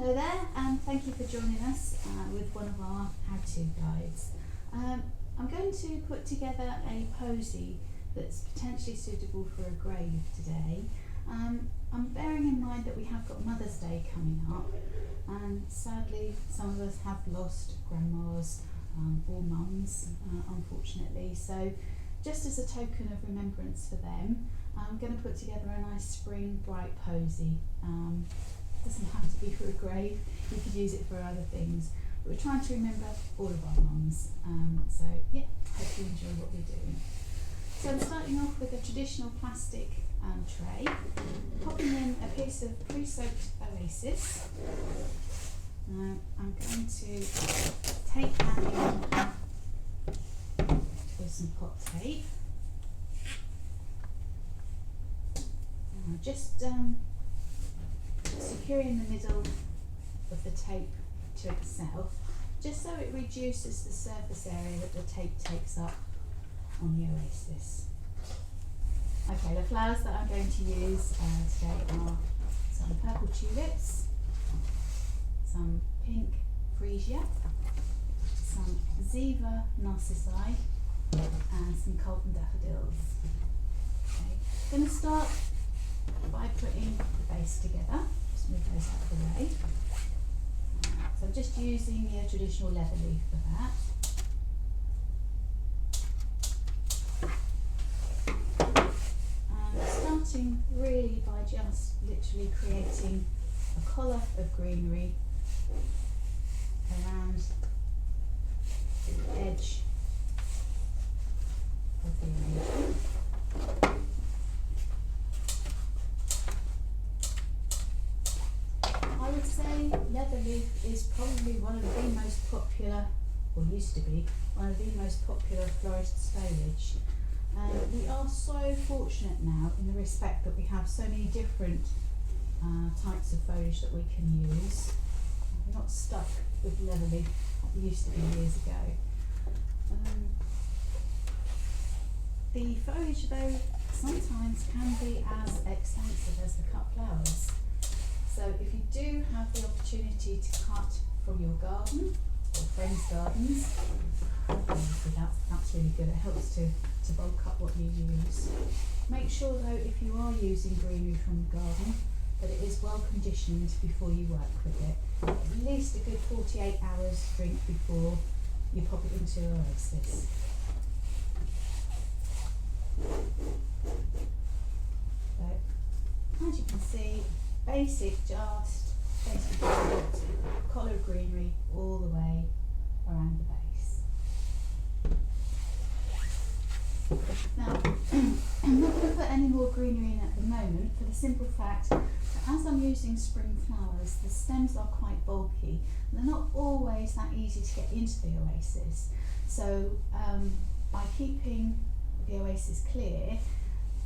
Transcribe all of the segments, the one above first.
Hello there, and thank you for joining us with one of our how-to guides. I'm going to put together a posy that's potentially suitable for a grave today. I'm bearing in mind that we have got Mother's Day coming up, and sadly some of us have lost grandmas or mums, unfortunately. So just as a token of remembrance for them, I'm going to put together a nice spring bright posy. Doesn't have to be for a grave, you could use it for other things, but we're trying to remember all of our mums, so yeah, hope you enjoy what we're doing. So I'm starting off with a traditional plastic tray, popping in a piece of pre-soaked oasis. I'm going to take that in with some pot tape. Just securing the middle of the tape to itself, just so it reduces the surface area that the tape takes up on the oasis. Okay, the flowers that I'm going to use today are some purple tulips, some pink freesia, some Ziva narcissi, and some golden daffodils. Okay, I'm going to start by putting the base together. Just move those out of the way. So I'm just using the traditional Leatherleaf for that. And starting really by just literally creating a collar of greenery around the edge of the arrangement. I would say Leatherleaf is probably one of the most popular, or used to be, one of the most popular florist foliage. We are so fortunate now in the respect that we have so many different types of foliage that we can use. We're not stuck with Leatherleaf like we used to be years ago. The foliage though sometimes can be as expensive as the cut flowers. So if you do have the opportunity to cut from your garden or friends' gardens, obviously that's really good. It helps to bulk up what you use. Make sure though, if you are using greenery from the garden, that it is well conditioned before you work with it. At least a good 48 hours drink before you pop it into your oasis. So, as you can see, basic collar of greenery all the way around the base. Now, I'm not going to put any more greenery in at the moment for the simple fact that as I'm using spring flowers, the stems are quite bulky and they're not always that easy to get into the oasis. So by keeping the oasis clear,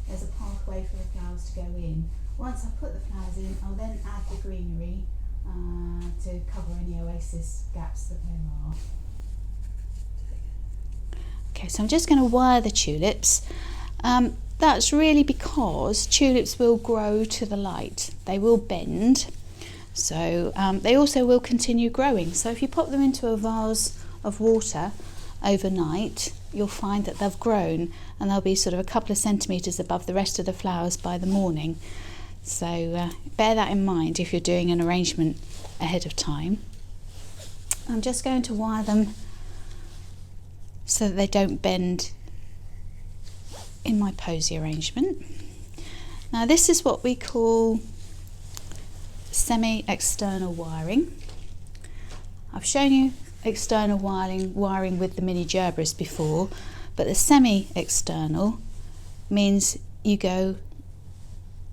there's a pathway for the flowers to go in. Once I put the flowers in, I'll then add the greenery to cover any oasis gaps that there are. Okay, so I'm just going to wire the tulips. That's really because tulips will grow to the light. They will bend, so they also will continue growing. So if you pop them into a vase of water overnight, you'll find that they've grown and they'll be sort of a couple of centimetres above the rest of the flowers by the morning. So bear that in mind if you're doing an arrangement ahead of time. I'm just going to wire them so that they don't bend in my posy arrangement. Now this is what we call semi-external wiring. I've shown you external wiring with the mini gerberas before, but the semi-external means you go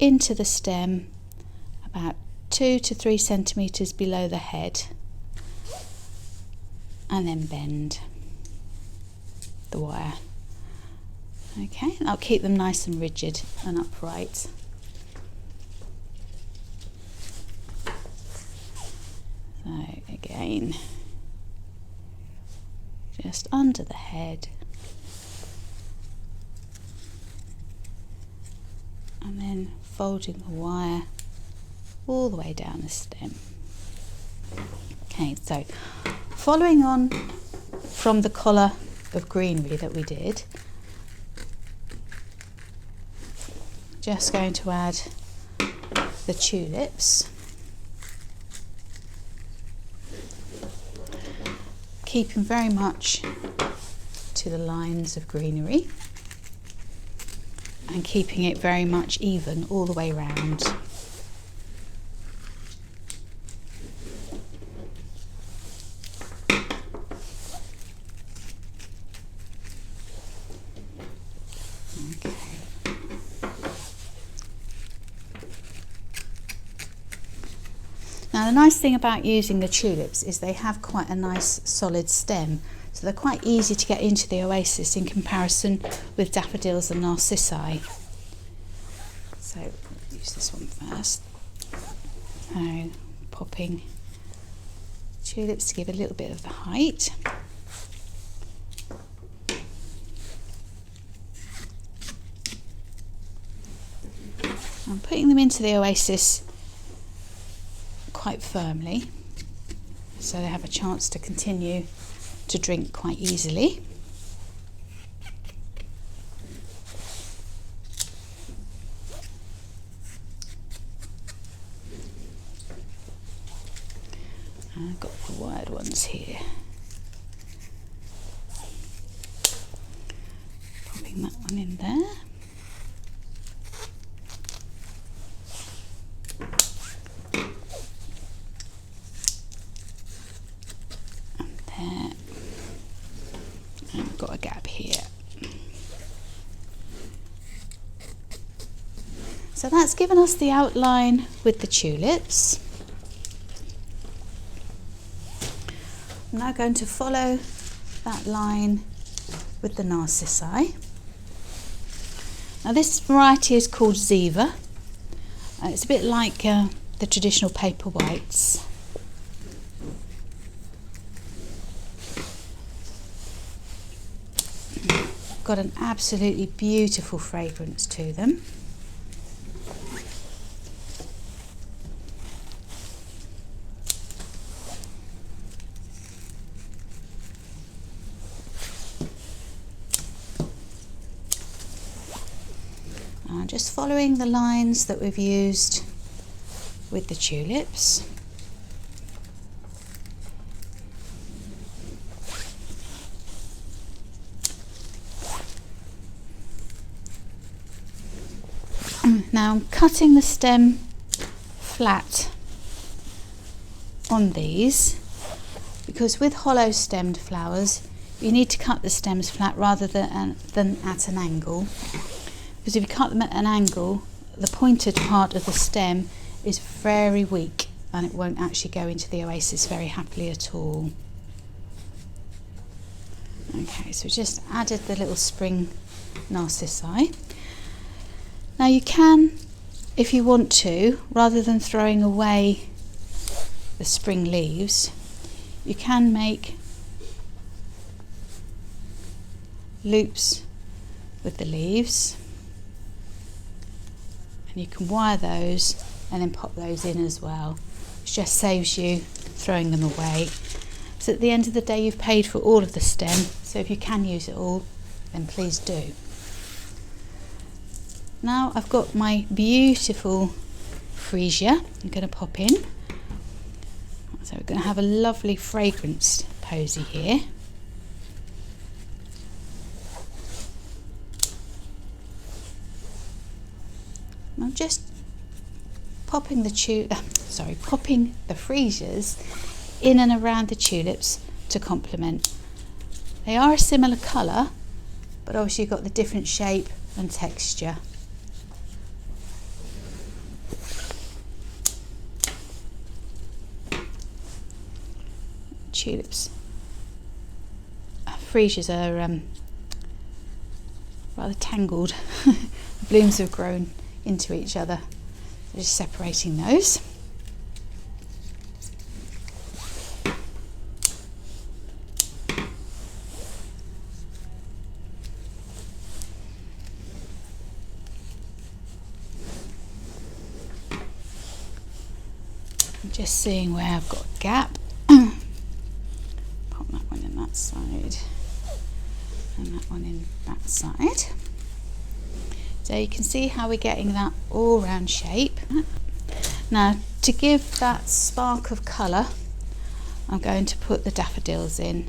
into the stem about 2 to 3 centimetres below the head and then bend the wire. Okay, and I'll keep them nice and rigid and upright. So again, just under the head and then folding the wire all the way down the stem. Okay, so following on from the collar of greenery that we did, just going to add the tulips, keeping very much to the lines of greenery and keeping it very much even all the way round. Now the nice thing about using the tulips is they have quite a nice solid stem, so they're quite easy to get into the oasis in comparison with daffodils and narcissi. So use this one first. So popping tulips to give a little bit of the height. I'm putting them into the oasis quite firmly so they have a chance to continue to drink quite easily. And I've got the wired ones here. Popping that one in there. Got a gap here. So that's given us the outline with the tulips. I'm now going to follow that line with the narcissi. Now this variety is called Ziva. It's a bit like the traditional paper whites. Got an absolutely beautiful fragrance to them. Just following the lines that we've used with the tulips. Now I'm cutting the stem flat on these because with hollow stemmed flowers you need to cut the stems flat rather than at an angle, because if you cut them at an angle the pointed part of the stem is very weak and it won't actually go into the oasis very happily at all. Okay, so we just added the little spring narcissi. Now you can, if you want to, rather than throwing away the spring leaves, you can make loops with the leaves and you can wire those and then pop those in as well, which just saves you throwing them away. So at the end of the day you've paid for all of the stem, so if you can use it all then please do. Now I've got my beautiful freesia I'm going to pop in. So we're going to have a lovely fragranced posy here. I'm just popping the freesias in and around the tulips to complement. They are a similar colour, but obviously you've got the different shape and texture. Tulips, freesias are rather tangled. The blooms have grown into each other. So just separating those. Just seeing where I've got a gap. Pop that one in that side and that one in that side. So you can see how we're getting that all round shape. Now, to give that spark of colour, I'm going to put the daffodils in.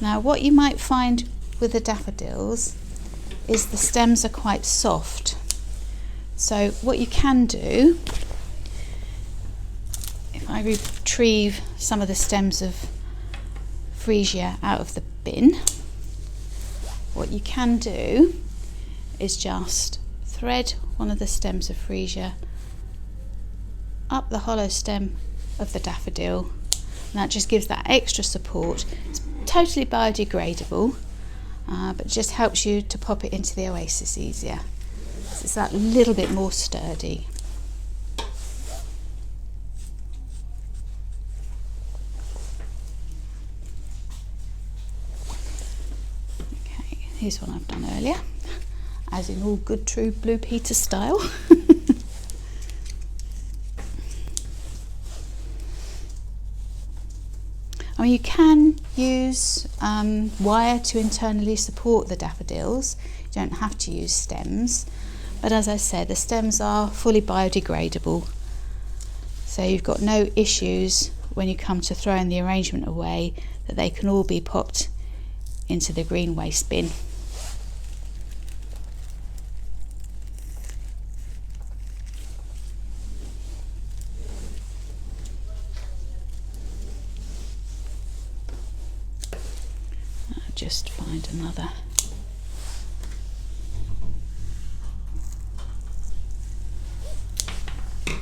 Now, what you might find with the daffodils is the stems are quite soft. So what you can do, if I retrieve some of the stems of Freesia out of the bin, what you can do is just thread one of the stems of Freesia up the hollow stem of the daffodil, and that just gives that extra support. It's totally biodegradable, but just helps you to pop it into the oasis easier. So it's that little bit more sturdy. Okay, here's one I've done earlier, as in all good true Blue Peter style. I mean, you can use wire to internally support the daffodils. You don't have to use stems, but as I said, the stems are fully biodegradable, so you've got no issues when you come to throwing the arrangement away, that they can all be popped into the green waste bin. Just find another. Okay.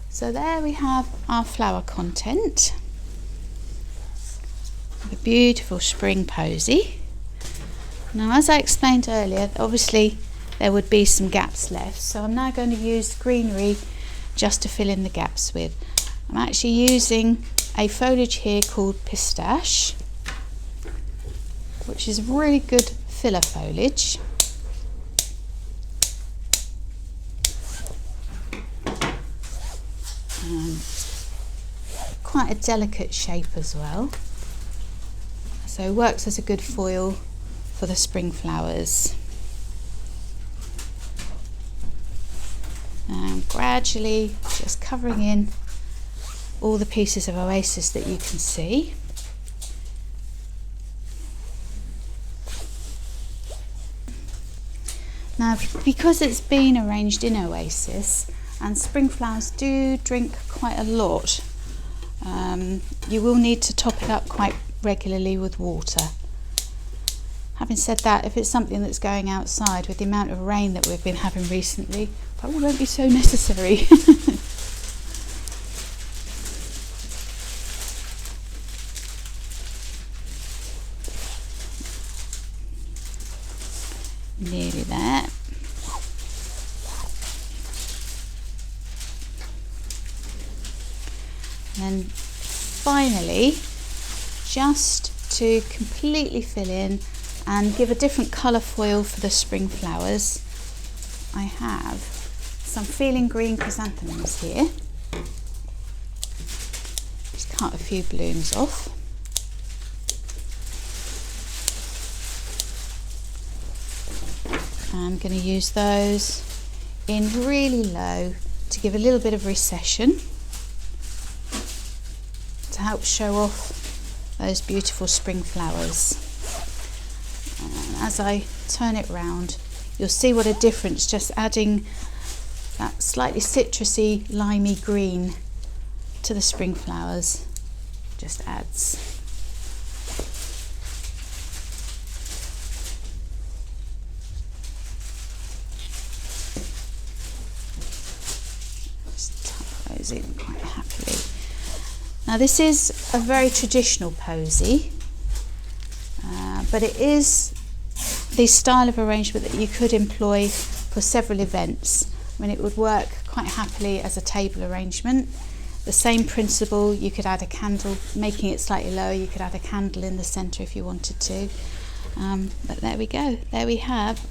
So there we have our flower content. A beautiful spring posy. Now, as I explained earlier, obviously there would be some gaps left, so I'm now going to use Greenery just to fill in the gaps with. I'm actually using a foliage here called Pistache, which is really good filler foliage. Quite a delicate shape as well, so it works as a good foil for the spring flowers. And gradually just covering in all the pieces of oasis that you can see. Now, because it's been arranged in oasis, and spring flowers do drink quite a lot, you will need to top it up quite regularly with water. Having said that, if it's something that's going outside, with the amount of rain that we've been having recently, probably won't be so necessary. Nearly there. And then finally, just to completely fill in and give a different colour foil for the spring flowers, I have some feeling green chrysanthemums here. Just cut a few blooms off. I'm going to use those in really low to give a little bit of recession to help show off those beautiful spring flowers. And as I turn it round, you'll see what a difference just adding that slightly citrusy, limey green to the spring flowers just adds. In quite happily. Now, this is a very traditional posy, but it is the style of arrangement that you could employ for several events. I mean, it would work quite happily as a table arrangement. The same principle, you could add a candle, making it slightly lower, you could add a candle in the centre if you wanted to. But there we go, there we have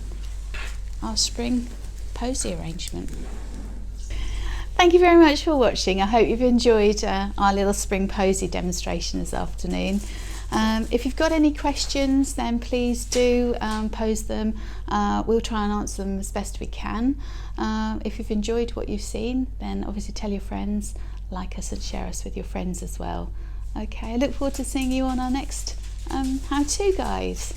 our spring posy arrangement. Thank you very much for watching. I hope you've enjoyed our little spring posy demonstration this afternoon. If you've got any questions, then please do pose them. We'll try and answer them as best we can. If you've enjoyed what you've seen, then obviously tell your friends, like us and share us with your friends as well. Okay, I look forward to seeing you on our next how-to guides.